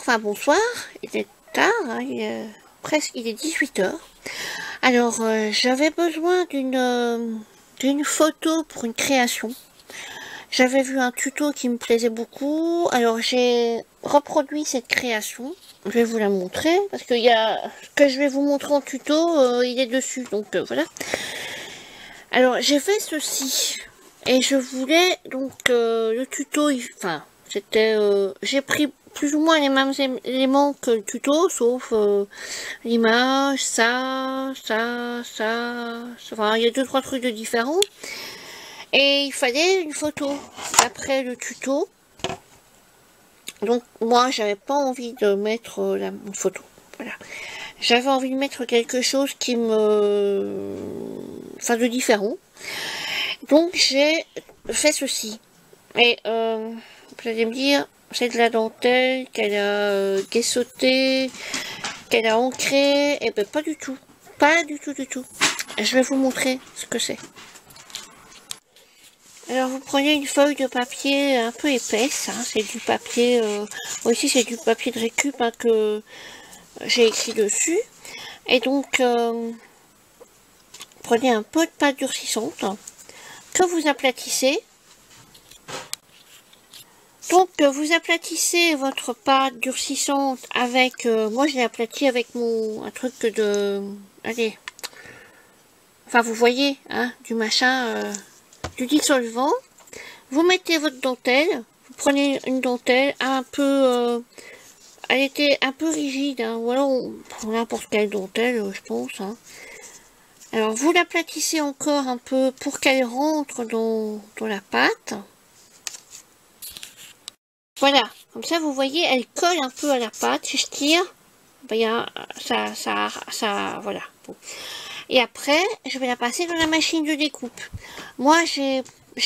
enfin bonsoir, il est tard, hein, il est 18 h. Alors, j'avais besoin d'une photo pour une création. J'avais vu un tuto qui me plaisait beaucoup, alors j'ai reproduit cette création. Je vais vous la montrer, parce que ce que je vais vous montrer en tuto, il est dessus, donc voilà. Alors, j'ai fait ceci, et je voulais, donc, le tuto, enfin, c'était, j'ai pris plus ou moins les mêmes éléments que le tuto, sauf l'image, ça, enfin, il y a 2-3 trucs de différents. Et il fallait une photo après le tuto. Donc moi, j'avais pas envie de mettre une photo. Voilà. J'avais envie de mettre quelque chose qui me... enfin, de différent. Donc j'ai fait ceci. Et vous allez me dire, c'est de la dentelle qu'elle a guessotée, qu'elle a ancrée. Et ben pas du tout. Pas du tout, du tout. Je vais vous montrer ce que c'est. Alors vous prenez une feuille de papier un peu épaisse, hein, c'est du papier, ici c'est du papier de récup hein, que j'ai écrit dessus. Et donc prenez un peu de pâte durcissante que vous aplatissez. Donc vous aplatissez votre pâte durcissante avec, moi je l'ai aplati avec un truc de, allez, enfin vous voyez, hein, du machin, du dissolvant. Vous mettez votre dentelle, vous prenez une dentelle un peu, elle était un peu rigide, hein, ou alors n'importe quelle dentelle, je pense. Hein. Alors vous l'aplatissez encore un peu pour qu'elle rentre dans la pâte. Voilà, comme ça vous voyez, elle colle un peu à la pâte. Si je tire, ben, ça, voilà. Bon. Et après, je vais la passer dans la machine de découpe. Moi, j'ai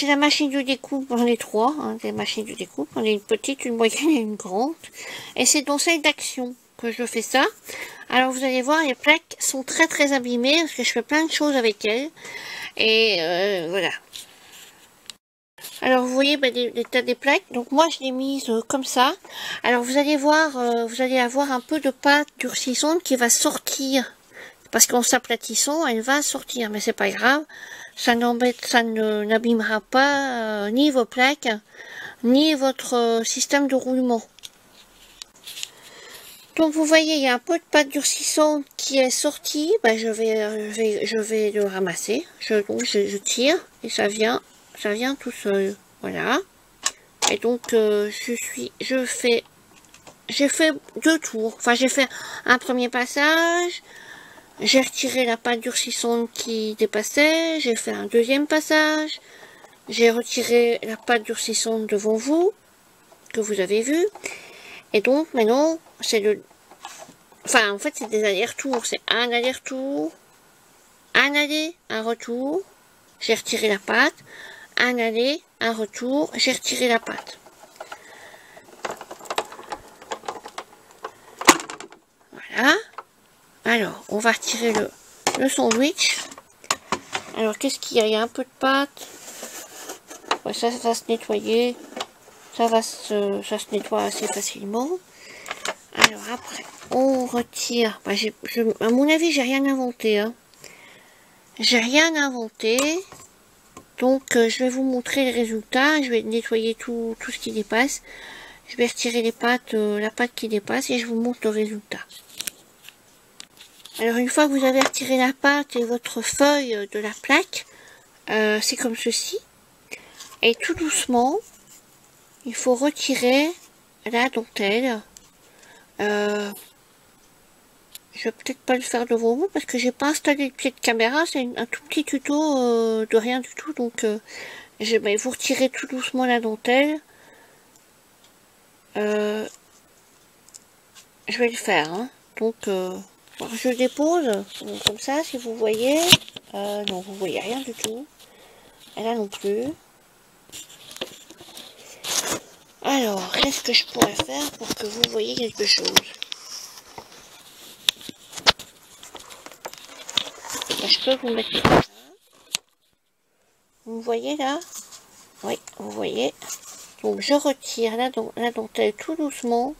la machine de découpe, j'en ai 3, hein, des machines de découpe. J'en ai une petite, une moyenne et une grande. Et c'est dans celle d'action que je fais ça. Alors vous allez voir, les plaques sont très très abîmées parce que je fais plein de choses avec elles. Et voilà. Alors vous voyez l'état des plaques. Donc moi je l'ai mise comme ça. Alors vous allez voir, vous allez avoir un peu de pâte durcissante qui va sortir. Parce qu'en s'aplatissant, elle va sortir. Mais c'est pas grave. Ça n'abîmera pas ni vos plaques, ni votre système de roulement. Donc vous voyez, il y a un peu de pâte durcissante qui est sortie. Ben, je vais le ramasser. Je tire et ça vient tout seul. Voilà. Et donc j'ai fait 2 tours. Enfin, j'ai fait un premier passage. J'ai retiré la pâte durcissante qui dépassait, j'ai fait un deuxième passage, j'ai retiré la pâte durcissante devant vous, que vous avez vu, et donc maintenant, enfin en fait c'est des allers-retours, c'est un aller-retour, un aller, un retour, j'ai retiré la pâte, un aller, un retour, j'ai retiré la pâte. Voilà. Alors, on va retirer le sandwich. Alors, qu'est-ce qu'il y a? Il y a un peu de pâte. Ouais, ça va se nettoyer. Ça se nettoie assez facilement. Alors, après, on retire. Bah, à mon avis, j'ai rien inventé. Hein. J'ai rien inventé. Donc, je vais vous montrer les résultats. Je vais nettoyer tout ce qui dépasse. Je vais retirer les pâtes, la pâte qui dépasse et je vous montre le résultat. Alors une fois que vous avez retiré la pâte et votre feuille de la plaque, c'est comme ceci. Et tout doucement, il faut retirer la dentelle. Je vais peut-être pas le faire devant vous parce que j'ai pas installé le pied de caméra. C'est un tout petit tuto de rien du tout. Donc vous retirez tout doucement la dentelle. Je vais le faire. Hein. Donc je dépose comme ça, si vous voyez. Non, vous voyez rien du tout. Et là non plus. Alors, qu'est-ce que je pourrais faire pour que vous voyez quelque chose? Je peux vous mettre ça. Vous voyez là? Oui, vous voyez. Donc je retire la dentelle tout doucement.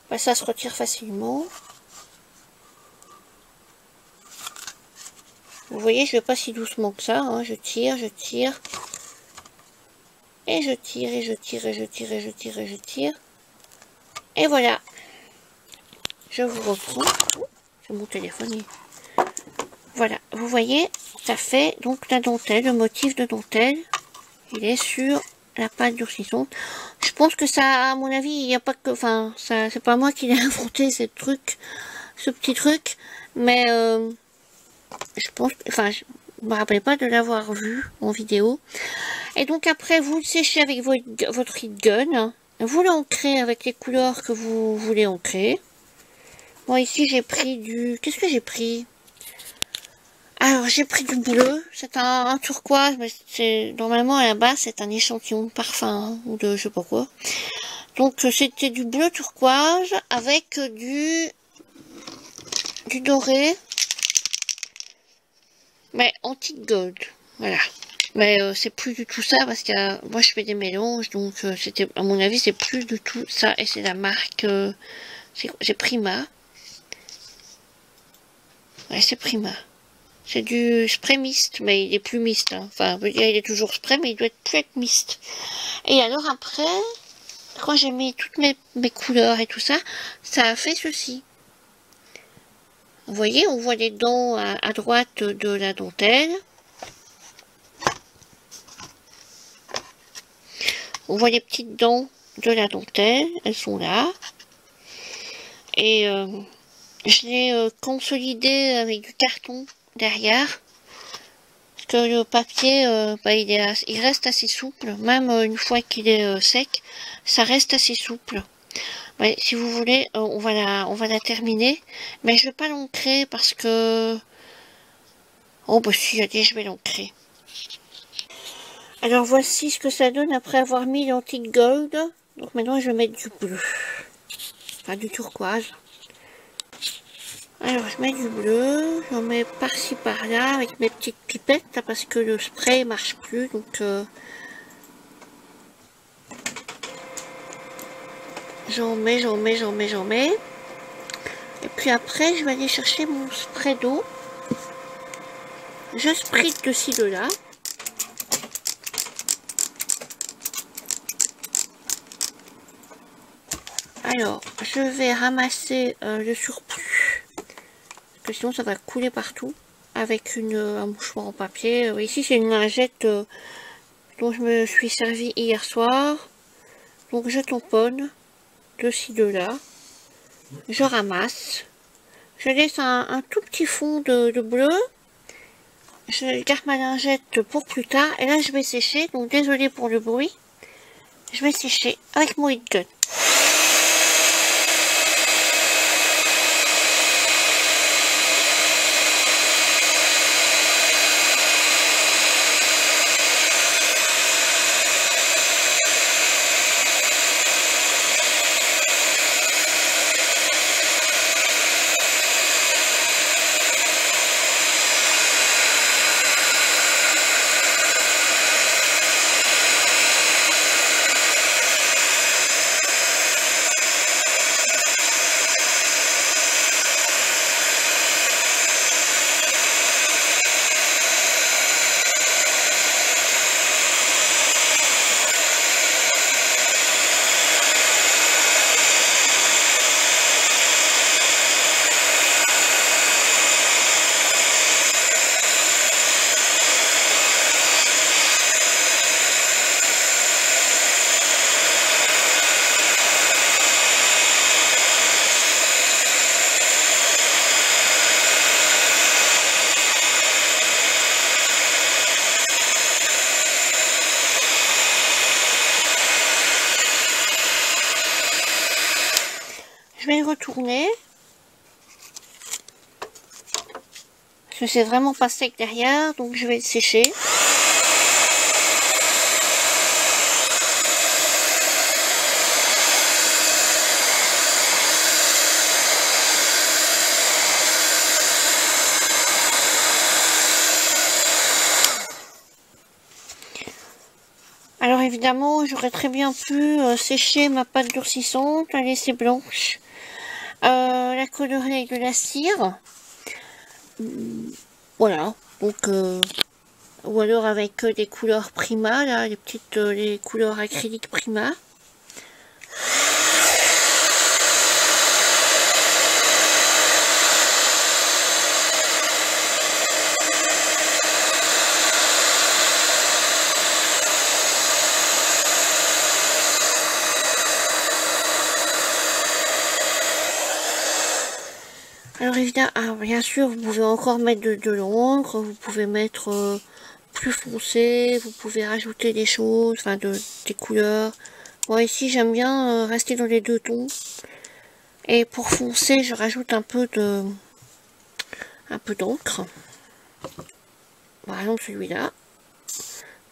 Bah, ça se retire facilement. Vous voyez, je vais pas si doucement que ça, hein. Je tire, et je tire, et je tire, et je tire, et je tire, et je tire. Et voilà. Je vous reprends. C'est mon téléphone. Voilà, vous voyez, ça fait donc la dentelle, le motif de dentelle. Il est sur la pâte durcissante. Je pense que ça, à mon avis, il n'y a pas que... Enfin, ça, c'est pas moi qui l'ai inventé, ce petit truc. Mais je pense... Enfin, je me rappelle pas de l'avoir vu en vidéo. Et donc après, vous le séchez avec votre heat gun. Vous l'ancrez avec les couleurs que vous voulez ancrer. Moi, ici, j'ai pris du... Qu'est-ce que j'ai pris? Alors, j'ai pris du bleu. C'est un turquoise, mais c'est normalement, à la base, c'est un échantillon de parfum, hein, ou de je sais pas quoi. Donc, c'était du bleu turquoise avec du doré, mais antique gold. Voilà. Mais c'est plus du tout ça, parce que moi, je fais des mélanges, donc c'était, à mon avis, c'est plus du tout ça. Et c'est la marque... c'est Prima. Ouais, c'est Prima. C'est du spray mist, mais il est plus mist. Hein. Enfin, il est toujours spray, mais il doit être plus être mist. Et alors après, quand j'ai mis toutes mes couleurs et tout ça, ça a fait ceci. Vous voyez, on voit les dents à droite de la dentelle. On voit les petites dents de la dentelle, elles sont là. Et je l'ai consolidé avec du carton derrière. Parce que le papier, bah, il reste assez souple. Même une fois qu'il est sec, ça reste assez souple. Ouais, si vous voulez, on va la terminer. Mais je vais pas l'ancrer parce que... Oh bah si, allez, je vais l'ancrer. Alors voici ce que ça donne après avoir mis l'antique gold. Donc maintenant je vais mettre du bleu. Enfin du turquoise. Alors je mets du bleu, j'en mets par-ci par-là avec mes petites pipettes là, parce que le spray marche plus, donc j'en mets. Et puis après je vais aller chercher mon spray d'eau. Je spritz de ci de là. Alors je vais ramasser le surplus. Parce que sinon ça va couler partout. Avec un mouchoir en papier. Ici c'est une lingette dont je me suis servi hier soir. Donc je tamponne de ci de là. Je ramasse. Je laisse un tout petit fond de bleu. Je garde ma lingette pour plus tard. Et là je vais sécher. Donc désolé pour le bruit. Je vais sécher avec mon heat gun. Je vais le retourner. Parce que c'est vraiment pas sec derrière, donc je vais le sécher. évidemment, j'aurais très bien pu sécher ma pâte durcissante, la laisser blanche, la colorer avec de la cire. Voilà, donc, ou alors avec des couleurs Prima, là, les couleurs acryliques Prima. Alors évidemment, bien sûr, vous pouvez encore mettre de l'encre, vous pouvez mettre plus foncé, vous pouvez rajouter des choses, enfin des couleurs. Moi ici j'aime bien rester dans les deux tons. Et pour foncer, je rajoute un peu d'encre. Par exemple celui-là.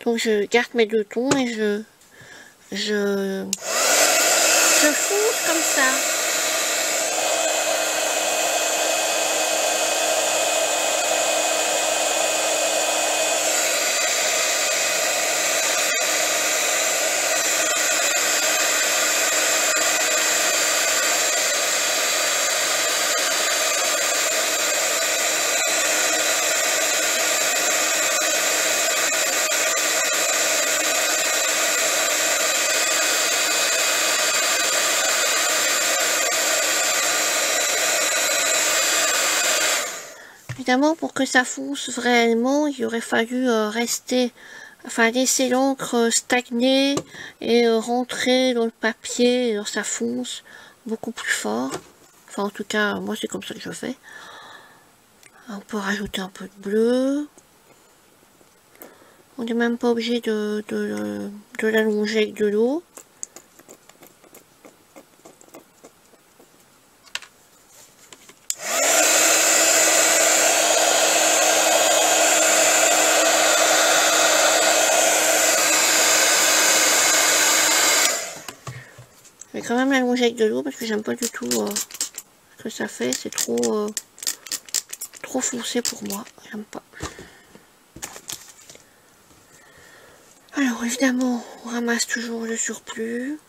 Donc je garde mes deux tons et je fonce comme ça. Évidemment, pour que ça fonce réellement, il aurait fallu laisser l'encre stagner et rentrer dans le papier, alors ça fonce beaucoup plus fort. Enfin, en tout cas, moi c'est comme ça que je fais. On peut rajouter un peu de bleu. On n'est même pas obligé de l'allonger avec de l'eau. Je vais quand même l'allonger avec de l'eau parce que j'aime pas du tout ce que ça fait. C'est trop foncé pour moi. J'aime pas. Alors évidemment, on ramasse toujours le surplus.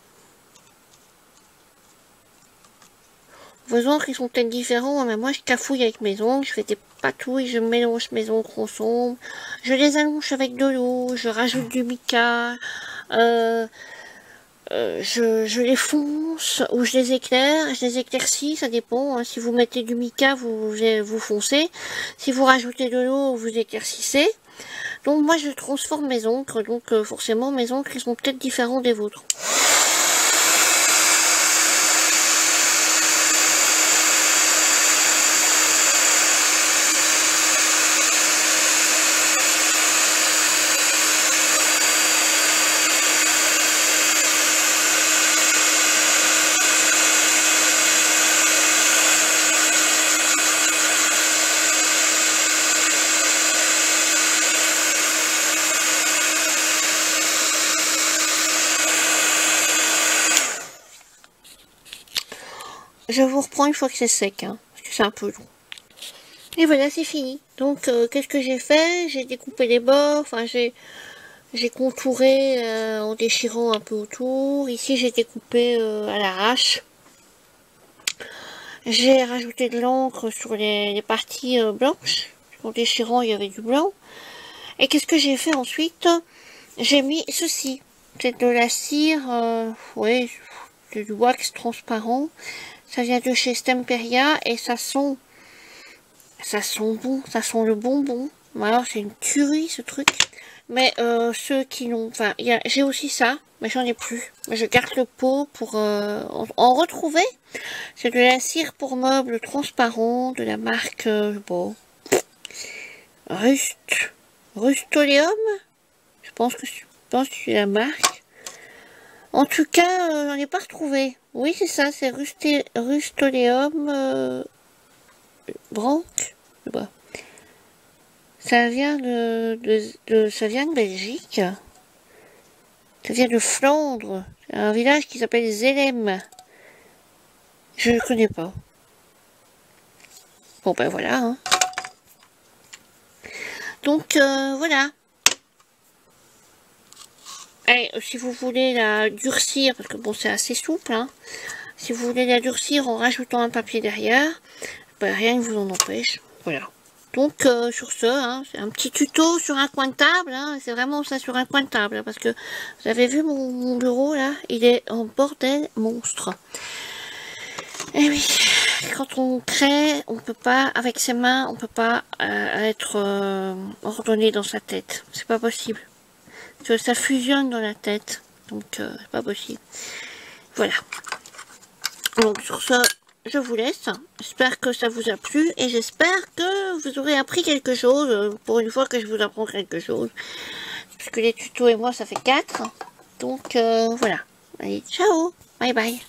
Vos encres, ils sont peut-être différents, mais moi je cafouille avec mes ongles, je fais des patouilles, je mélange mes encres ensemble, je les allonge avec de l'eau, je rajoute du mica, je les fonce ou je les éclaircis, ça dépend. Hein. Si vous mettez du mica, vous foncez. Si vous rajoutez de l'eau, vous éclaircissez. Donc moi je transforme mes encres, donc forcément mes encres ils sont peut-être différents des vôtres. Je vous reprends une fois que c'est sec, hein, parce que c'est un peu long. Et voilà, c'est fini. Donc, qu'est-ce que j'ai fait? J'ai découpé les bords, enfin, j'ai contouré en déchirant un peu autour. Ici, j'ai découpé à l'arrache. J'ai rajouté de l'encre sur les parties blanches. En déchirant, il y avait du blanc. Et qu'est-ce que j'ai fait ensuite? J'ai mis ceci. C'est de la cire, ouais, du wax transparent. Ça vient de chez Stemperia et ça sent bon, ça sent le bonbon. Alors c'est une tuerie ce truc. Mais ceux qui n'ont, enfin, j'ai aussi ça, mais j'en ai plus. Je garde le pot pour en retrouver. C'est de la cire pour meubles transparent de la marque bon, Rustoleum. Je pense que c'est la marque. En tout cas, j'en ai pas retrouvé. Oui, c'est ça, c'est Rustoleum Branc. Bah. Ça vient ça vient de Belgique. Ça vient de Flandre. C'est un village qui s'appelle Zelem. Je ne connais pas. Bon ben voilà. Hein. Donc voilà. Et si vous voulez la durcir, parce que bon c'est assez souple, hein, si vous voulez la durcir en rajoutant un papier derrière, ben, rien ne vous en empêche. Voilà. Donc sur ce, hein, c'est un petit tuto sur un coin de table, hein, c'est vraiment ça sur un coin de table, hein, parce que vous avez vu mon bureau là, il est en bordel monstre. Et oui, quand on crée, on peut pas, avec ses mains, on peut pas être ordonné dans sa tête, c'est pas possible. Parce que ça fusionne dans la tête, donc c'est pas possible. Voilà. Donc sur ce, je vous laisse. J'espère que ça vous a plu et j'espère que vous aurez appris quelque chose. Pour une fois que je vous apprends quelque chose. Parce que les tutos et moi, ça fait 4. Donc voilà. Allez, ciao. Bye bye.